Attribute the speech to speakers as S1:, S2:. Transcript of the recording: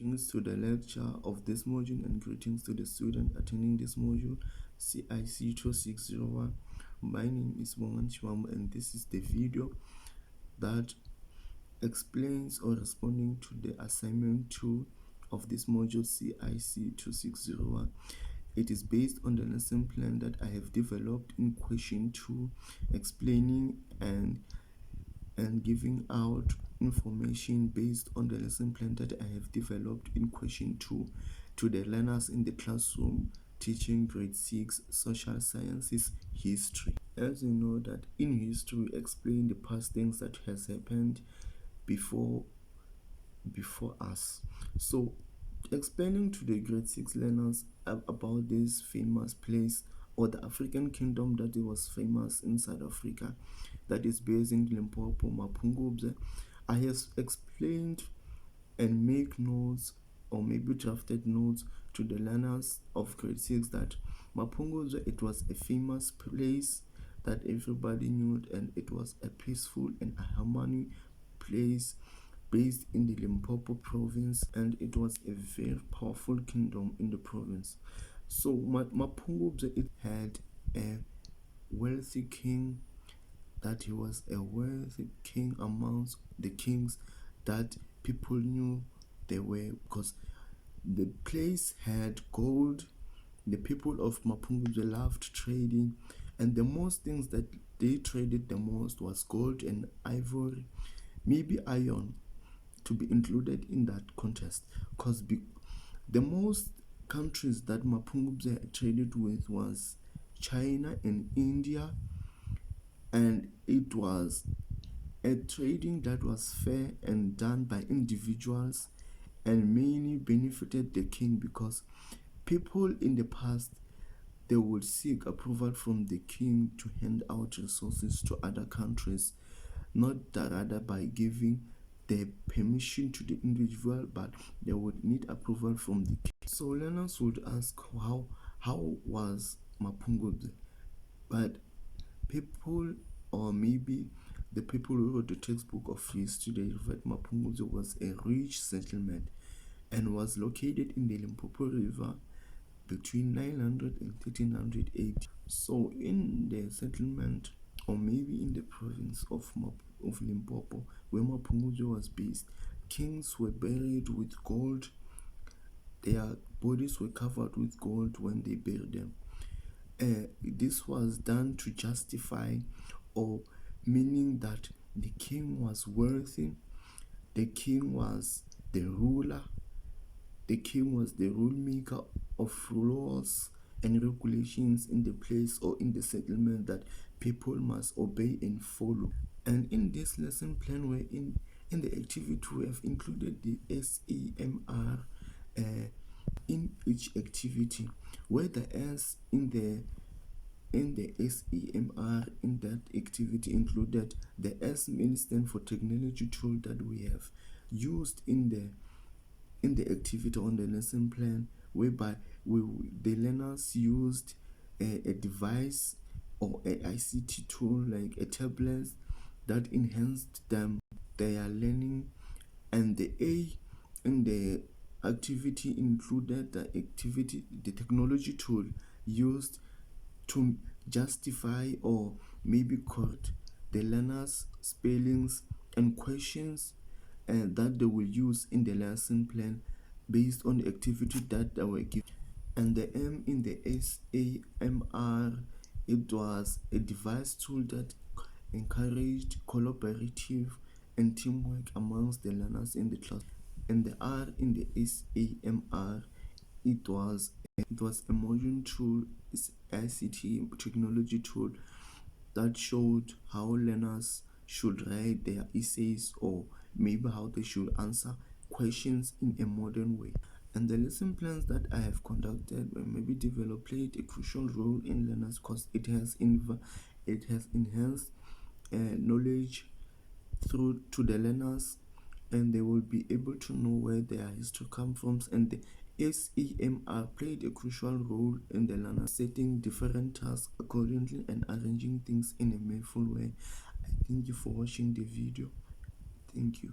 S1: Greetings to the lecturer of this module and greetings to the student attending this module, CIC2601. My name is Bongan and this is the video that explains or responding to the assignment 2 of this module CIC2601. It is based on the lesson plan that I have developed in question 2, explaining and giving out information based on the lesson plan that I have developed in question 2 to the learners in the classroom teaching grade 6 social sciences history. As you know that in history we explain the past things that has happened before us. So explaining to the grade 6 learners about this famous place or the African kingdom that it was famous in South Africa, that is based in Limpopo, Mapungubwe. I have explained and make notes or maybe drafted notes to the learners of grade 6 that Mapungubwe, it was a famous place that everybody knew, and it was a peaceful and a harmony place based in the Limpopo province, and it was a very powerful kingdom in the province. So Mapungubwe, it had a wealthy king, that he was a wealthy king amongst the kings that people knew they were, because the place had gold. The people of Mapungubwe loved trading, and the most things that they traded the most was gold and ivory, maybe iron to be included in that contest, because the most countries that Mapungubwe traded with was China and India, and it was a trading that was fair and done by individuals, and mainly benefited the king, because people in the past, they would seek approval from the king to hand out resources to other countries, not rather by giving the permission to the individual, but they would need approval from the king. So learners would ask, how was Mapungubwe? But people, or maybe the people who wrote the textbook of history, they referred Mapungubwe was a rich settlement and was located in the Limpopo River between 900 and 1300 AD. So in the settlement, or maybe in the province of Limpopo, where Mapungubwe was based, kings were buried with gold. Their bodies were covered with gold when they buried them. This was done to justify, or meaning that the king was wealthy, the king was the ruler, the king was the rule maker of laws and regulations in the place or in the settlement that people must obey and follow. And in this lesson plan, where in the activity we have included the SEMR in each activity, where the S in the SEMR in that activity included the S main stand for technology tool that we have used in the activity on the lesson plan, whereby the learners used a device or a ICT tool like a tablet that enhanced their learning. And the A in the activity included the technology tool used to justify or maybe correct the learners' spellings and questions that they will use in the lesson plan based on the activity that they were given. And the M in the SAMR, it was a device tool that encouraged collaborative and teamwork amongst the learners in the class. And the R in the SAMR, it was a module tool, it's ICT technology tool that showed how learners should write their essays, or maybe how they should answer questions in a modern way. And the lesson plans that I have conducted maybe developed played a crucial role in learners, because it has enhanced knowledge through to the learners, and they will be able to know where their history comes from. And the SEMR played a crucial role in the learner setting different tasks accordingly and arranging things in a mindful way. I thank you for watching the video. Thank you.